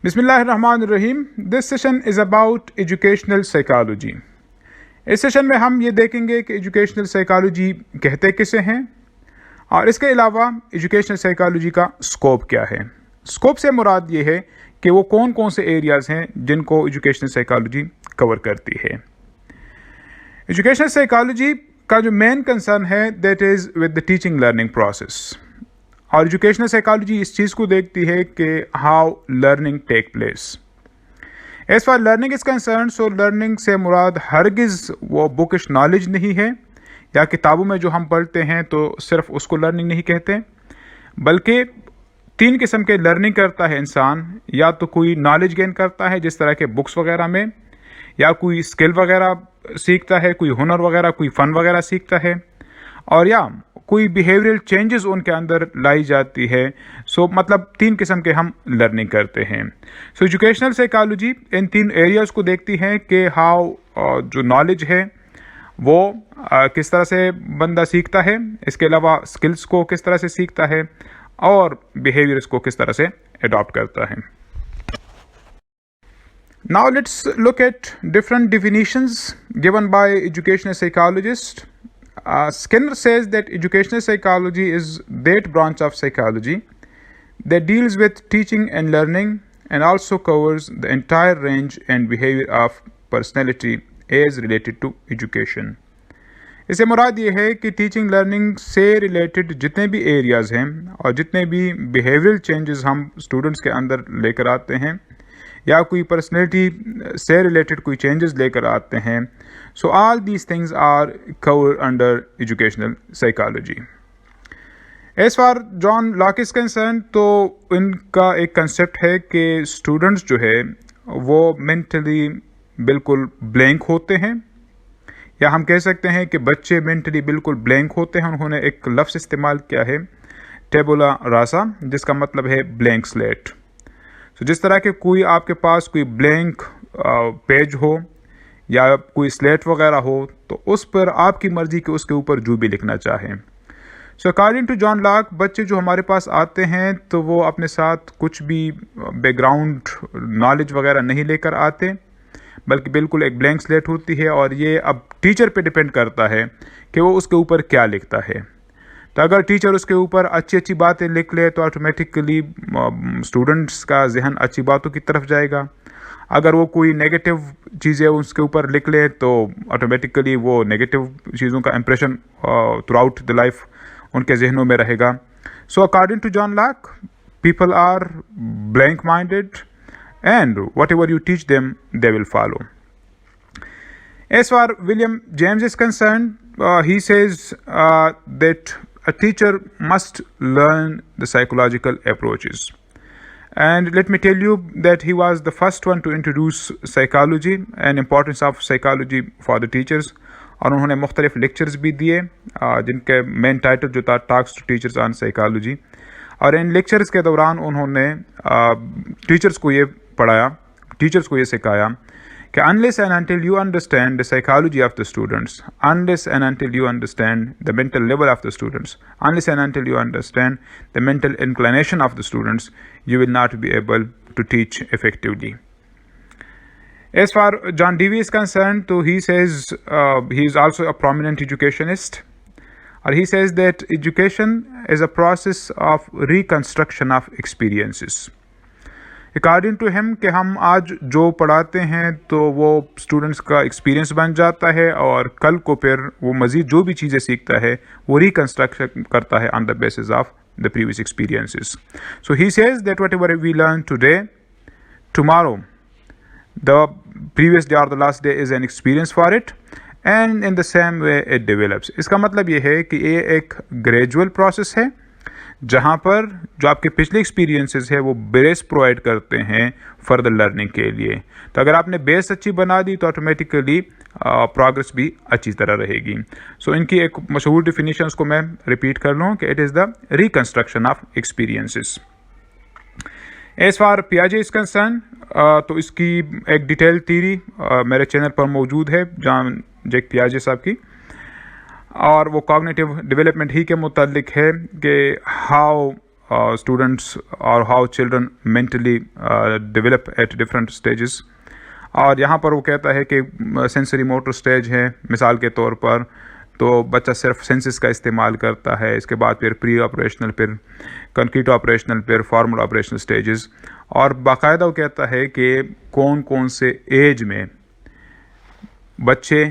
بسم اللہ الرحمن الرحیم. This session is about educational psychology. اس سیشن میں ہم یہ دیکھیں گے کہ ایجوکیشنل سائیکالوجی کہتے کسے ہیں اور اس کے علاوہ ایجوکیشنل سائیکالوجی کا اسکوپ کیا ہے. اسکوپ سے مراد یہ ہے کہ وہ کون کون سے ایریاز ہیں جن کو ایجوکیشنل سائیکالوجی کور کرتی ہے. ایجوکیشنل سائیکالوجی کا جو مین کنسرن ہے that is with the teaching learning process. اور ایجوکیشنل سائیکالوجی اس چیز کو دیکھتی ہے کہ how learning take place. As far learning is concern, so learning سے مراد ہرگز وہ بکش نالج نہیں ہے یا کتابوں میں جو ہم پڑھتے ہیں تو صرف اس کو لرننگ نہیں کہتے، بلکہ تین قسم کے لرننگ کرتا ہے انسان. یا تو کوئی نالج گین کرتا ہے جس طرح کے بکس وغیرہ میں، یا کوئی اسکل وغیرہ سیکھتا ہے، کوئی ہنر وغیرہ، کوئی فن وغیرہ سیکھتا ہے، اور یا کوئی بیہیویئرل چینجز ان کے اندر لائی جاتی ہے. مطلب تین قسم کے ہم لرننگ کرتے ہیں. ایجوکیشنل سائیکالوجی ان تین ایریاز کو دیکھتی ہے کہ ہاؤ جو نالج ہے وہ کس طرح سے بندہ سیکھتا ہے، اس کے علاوہ اسکلس کو کس طرح سے سیکھتا ہے، اور بیہیویئرس کو کس طرح سے اڈاپٹ کرتا ہے. Now let's look at different definitions given by educational psychologists. Skinner says that educational psychology is that branch of psychology that deals with teaching and learning and also covers the entire range and behavior of personality as related to education. اس سے مراد یہ ہے کہ teaching learning سے related جتنے بھی areas ہیں اور جتنے بھی بیہیویئرل چینجز ہم اسٹوڈنٹس کے اندر لے کر آتے ہیں، یا کوئی پرسنالٹی سے ریلیٹڈ کوئی چینجز لے کر آتے ہیں، so all these things are covered under educational psychology. As far John Locke is concern, تو ان کا ایک کنسیپٹ ہے کہ اسٹوڈنٹس جو ہے وہ مینٹلی بالکل بلینک ہوتے ہیں، یا ہم کہہ سکتے ہیں کہ بچے مینٹلی بالکل بلینک ہوتے ہیں. انہوں نے ایک لفظ استعمال کیا ہے ٹیبولا راسا، جس کا مطلب ہے بلینک سلیٹ. جس طرح کہ کوئی آپ کے پاس کوئی بلینک پیج ہو یا کوئی سلیٹ وغیرہ ہو تو اس پر آپ کی مرضی کہ اس کے اوپر جو بھی لکھنا چاہیں. اکارڈنگ ٹو جان لاک، بچے جو ہمارے پاس آتے ہیں تو وہ اپنے ساتھ کچھ بھی بیک گراؤنڈ نالج وغیرہ نہیں لے کر آتے، بلکہ بالکل ایک بلینک سلیٹ ہوتی ہے، اور یہ اب ٹیچر پہ ڈپینڈ کرتا ہے کہ وہ اس کے اوپر کیا لکھتا ہے. تو اگر ٹیچر اس کے اوپر اچھی باتیں لکھ لے تو آٹومیٹکلی اسٹوڈنٹس کا ذہن اچھی باتوں کی طرف جائے گا. اگر وہ کوئی نیگیٹو چیزیں اس کے اوپر لکھ لے تو آٹومیٹکلی وہ نیگیٹو چیزوں کا impression throughout the life ان کے ذہنوں میں رہے گا. So according to John Locke, people are blank minded and whatever you teach them they will follow. As far William James is concerned, he says that a teacher must learn the psychological approaches. And let me tell you that he was the first one to introduce psychology and importance of psychology for the teachers. اور انہوں نے مختلف lectures بھی دیے جن کے مین title جو تھا talks to teachers on psychology. اور ان لیکچرز کے دوران انہوں نے ٹیچرز کو یہ پڑھایا، ٹیچرز کو یہ سکھایا کہ unless and until you understand the psychology of the students, unless and until you understand the mental level of the students, unless and until you understand the mental inclination of the students, you will not be able to teach effectively. As far John Dewey is concerned, so he says he is also a prominent educationist, and he says that education is a process of reconstruction of experiences. According to ہم کہ ہم آج جو پڑھاتے ہیں تو وہ students کا ایکسپیرینس بن جاتا ہے، اور کل کو پھر وہ مزید جو بھی چیزیں سیکھتا ہے وہ ریکنسٹرکٹ کرتا ہے on the basis of the previous experiences. So he says that whatever we learn today, tomorrow the previous day اور the last day is an experience for it, and in the same way it develops. اس کا مطلب یہ ہے کہ یہ ایک gradual process ہے جہاں پر جو آپ کے پچھلے ایکسپیرینسز ہے وہ بیس پرووائڈ کرتے ہیں فردر لرننگ کے لیے. تو اگر آپ نے بیس اچھی بنا دی تو آٹومیٹیکلی پروگرس بھی اچھی طرح رہے گی. سو ان کی ایک مشہور ڈیفینیشنس کو میں ریپیٹ کر لوں کہ it is the reconstruction of experiences. As far پیاجے از کنسرن، تو اس کی ایک ڈیٹیل تھیری میرے چینل پر موجود ہے جان جیک پیاجے صاحب کی، اور وہ کاگنیٹیو ڈیولپمنٹ ہی کے متعلق ہے کہ how students or how children mentally develop at different stages. اور یہاں پر وہ کہتا ہے کہ سینسری موٹر سٹیج ہے مثال کے طور پر، تو بچہ صرف سینسز کا استعمال کرتا ہے، اس کے بعد پھر پری آپریشنل، پھر کنکریٹ آپریشنل، پھر فارمل آپریشنل سٹیجز، اور باقاعدہ وہ کہتا ہے کہ کون کون سے ایج میں بچے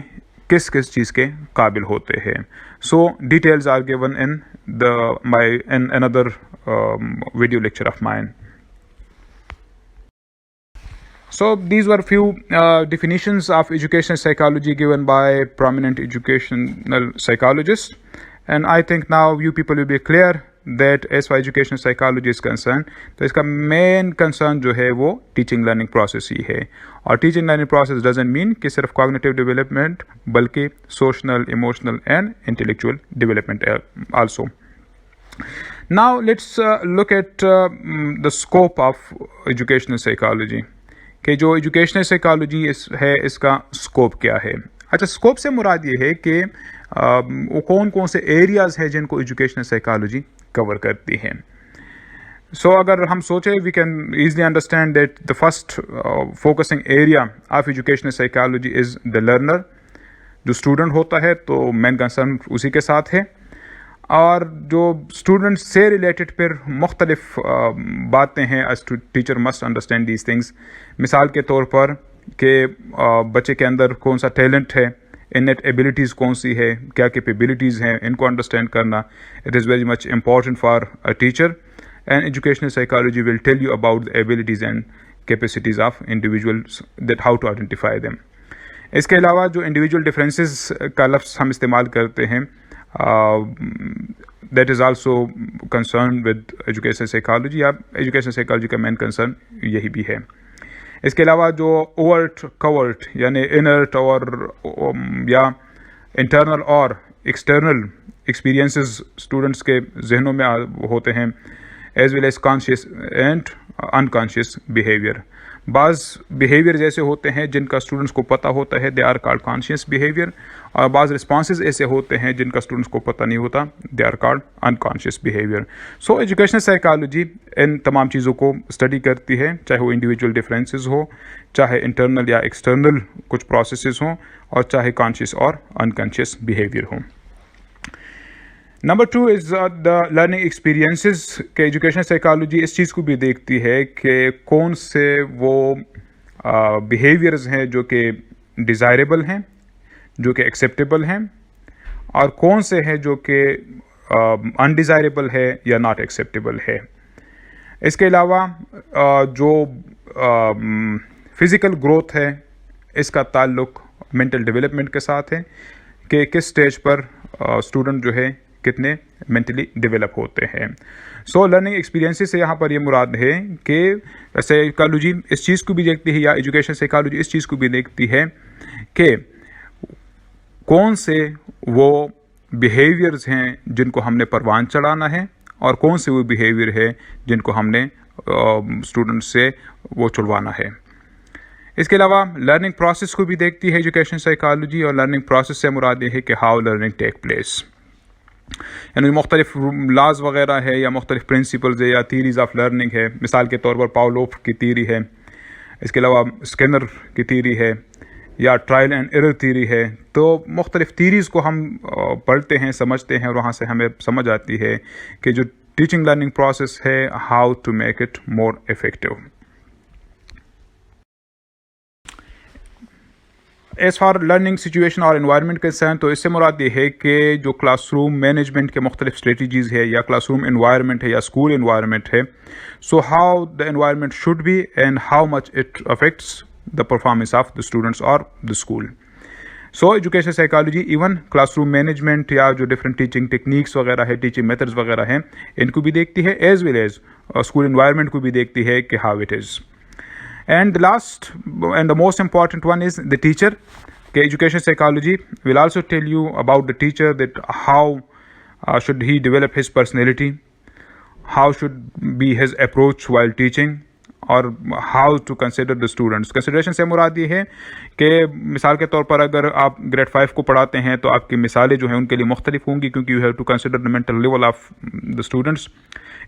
کس کس چیز کے قابل ہوتے ہیں. So details are given in another video lecture of mine. So these were few definitions of educational psychology given by prominent educational psychologists, and I think now you people will be clear that as far as educational psychology is concerned, تو اس کا main concern جو ہے وہ teaching learning process ہی ہے. اور teaching learning process doesn't mean کہ صرف cognitive development بلکہ social, emotional and intellectual development also. Now let's look at the scope of educational psychology. کہ جو ایجوکیشنل سائیکالوجی ہے اس کا اسکوپ کیا ہے. اچھا، اسکوپ سے مراد یہ ہے کہ وہ کون کون سے ایریاز ہیں جن کو ایجوکیشنل سائیکالوجی کور کرتی ہے. سو اگر ہم سوچیں we can easily understand that the first focusing area of educational psychology is the learner. جو اسٹوڈنٹ ہوتا ہے تو مین کنسرن اسی کے ساتھ ہے، اور جو اسٹوڈنٹ سے ریلیٹڈ پھر مختلف باتیں ہیں. Teacher must understand these things. مثال کے طور پر کہ بچے کے اندر کون سا ٹیلنٹ ہے، انیٹ ایبلٹیز کون سی ہے، کیا کیپیبلٹیز ہیں، ان کو انڈرسٹینڈ کرنا it is very much important for a teacher. And educational psychology will tell you about the abilities and capacities of individuals, that how to identify them. اس کے علاوہ جو انڈیویژول ڈفرینسز کا لفظ ہم استعمال کرتے ہیں، that is also concerned with educational psychology. یا ایجوکیشن سائیکالوجی کا مین کنسرن یہی بھی ہے. اس کے علاوہ جو اوورٹ کورٹ یعنی انرٹ اور یا انٹرنل اور ایکسٹرنل ایکسپیرینسز اسٹوڈنٹس کے ذہنوں میں ہوتے ہیں، as well as conscious and unconscious behaviour. بعض بیہیویئر ایسے ہوتے ہیں جن کا اسٹوڈنٹس کو پتہ ہوتا ہے، they are called conscious behaviour, اور بعض رسپانسز ایسے ہوتے ہیں جن کا اسٹوڈنٹس کو پتہ نہیں ہوتا، they are called unconscious behaviour. So educational psychology ان تمام چیزوں کو اسٹڈی کرتی ہے، چاہے وہ انڈیویجول ڈفرینسز ہو، چاہے انٹرنل یا ایکسٹرنل کچھ پروسیسز ہوں، اور چاہے کانشیس اور انکانشیس بیہیویئر ہوں. Number 2 is the learning experiences. کہ ایجوکیشنل سائیکالوجی اس چیز کو بھی دیکھتی ہے کہ کون سے وہ بیہیویئرز ہیں جو کہ ڈیزائریبل ہیں، جو کہ ایکسیپٹیبل ہیں، اور کون سے ہیں جو کہ انڈیزائریبل ہے یا ناٹ ایکسیپٹیبل ہے. اس کے علاوہ جو فزیکل گروتھ ہے اس کا تعلق مینٹل ڈیولپمنٹ کے ساتھ ہے، کہ کس سٹیج پر اسٹوڈنٹ جو ہے کتنے مینٹلی ڈیولپ ہوتے ہیں. سو لرننگ ایکسپیرینسز سے یہاں پر یہ مراد ہے کہ سائیکالوجی اس چیز کو بھی دیکھتی ہے، یا ایجوکیشن سائیکالوجی اس چیز کو بھی دیکھتی ہے کہ کون سے وہ بیہیویئرز ہیں جن کو ہم نے پروان چڑھانا ہے، اور کون سے وہ بیہیویئر ہے جن کو ہم نے اسٹوڈنٹ سے وہ چھڑوانا ہے. اس کے علاوہ لرننگ پروسیس کو بھی دیکھتی ہے ایجوکیشن سائیکالوجی، اور لرننگ پروسیس سے مراد یہ ہے کہ ہاؤ لرننگ ٹیک پلیس. یعنی مختلف لاز وغیرہ ہے، یا مختلف پرنسپلز ہے، یا تھیریز آف لرننگ ہے. مثال کے طور پر پاولوف کی تھیری ہے، اس کے علاوہ اسکینر کی تھیری ہے، یا ٹرائل اینڈ ایرر تھیری ہے. تو مختلف تھیریز کو ہم پڑھتے ہیں، سمجھتے ہیں، اور وہاں سے ہمیں سمجھ آتی ہے کہ جو ٹیچنگ لرننگ پروسیس ہے how to make it more effective. As far learning situation اور انوائرمنٹ کنسرن، تو اس سے مراد یہ ہے کہ جو کلاس روم مینجمنٹ کے مختلف اسٹریٹجیز ہے، یا کلاس روم انوائرمنٹ ہے، یا اسکول انوائرمنٹ ہے. So how the environment should be and how much it affects the performance of the students اور the school. So education psychology even classroom management یا جو different teaching techniques وغیرہ ہے، teaching methods وغیرہ ہیں، ان کو بھی دیکھتی ہے، as well as school environment کو بھی دیکھتی ہے کہ how it is. And the last and the most important one is the teacher. Education psychology will also tell you about the teacher, that how should he develop his personality, how should be his approach while teaching, اور how to consider the students. Consideration سے مراد یہ ہے کہ مثال کے طور پر اگر آپ گریڈ 5 کو پڑھاتے ہیں تو آپ کی مثالیں جو ہیں ان کے لیے مختلف ہوں گی, کیونکہ you have to consider the mental level of the students.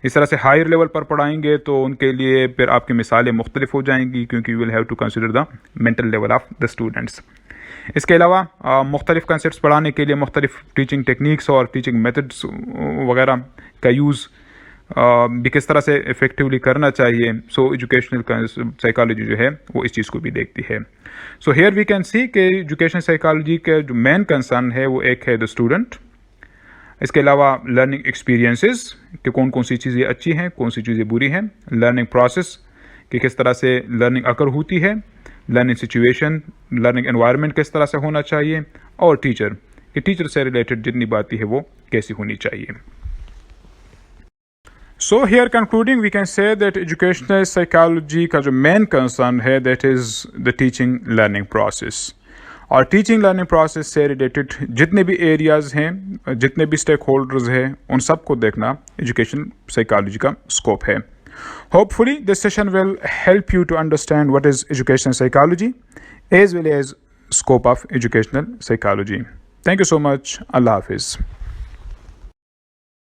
اس طرح سے ہائر لیول پر پڑھائیں گے تو ان کے لیے پھر آپ کی مثالیں مختلف ہو جائیں گی, کیونکہ you will have to consider the mental level of the students. اس کے علاوہ مختلف کنسیپٹس پڑھانے کے لیے مختلف ٹیچنگ ٹیکنیکس اور ٹیچنگ میتھڈس وغیرہ کا یوز بھی کس طرح سے افیکٹولی کرنا چاہیے. سو ایجوکیشنل سائیکالوجی جو ہے وہ اس چیز کو بھی دیکھتی ہے. So here we can see کہ ایجوکیشن سائیکالوجی کا جو مین کنسرن ہے وہ ایک ہے دا اسٹوڈنٹ. اس کے علاوہ لرننگ ایکسپیرینسز کہ کون کون سی چیزیں اچھی ہیں, کون سی چیزیں بری ہیں. لرننگ پروسیس کہ کس طرح سے لرننگ اکر ہوتی ہے. لرننگ سچویشن, لرننگ انوائرمنٹ کس طرح سے ہونا چاہیے. اور ٹیچر کہ ٹیچر سے ریلیٹڈ جتنی باتیں ہے وہ کیسی ہونی چاہیے. So here concluding we can say that educational psychology کا جو main concern ہے that is the teaching learning process. اور ٹیچنگ لرننگ پروسیس سے ریلیٹڈ جتنے بھی ایریاز ہیں, جتنے بھی اسٹیک ہولڈرز ہیں, ان سب کو دیکھنا ایجوکیشن سائیکالوجی کا اسکوپ ہے. Hopefully this session will help you to understand what is educational psychology as well as scope of educational psychology. Thank you so much. Allah Hafiz.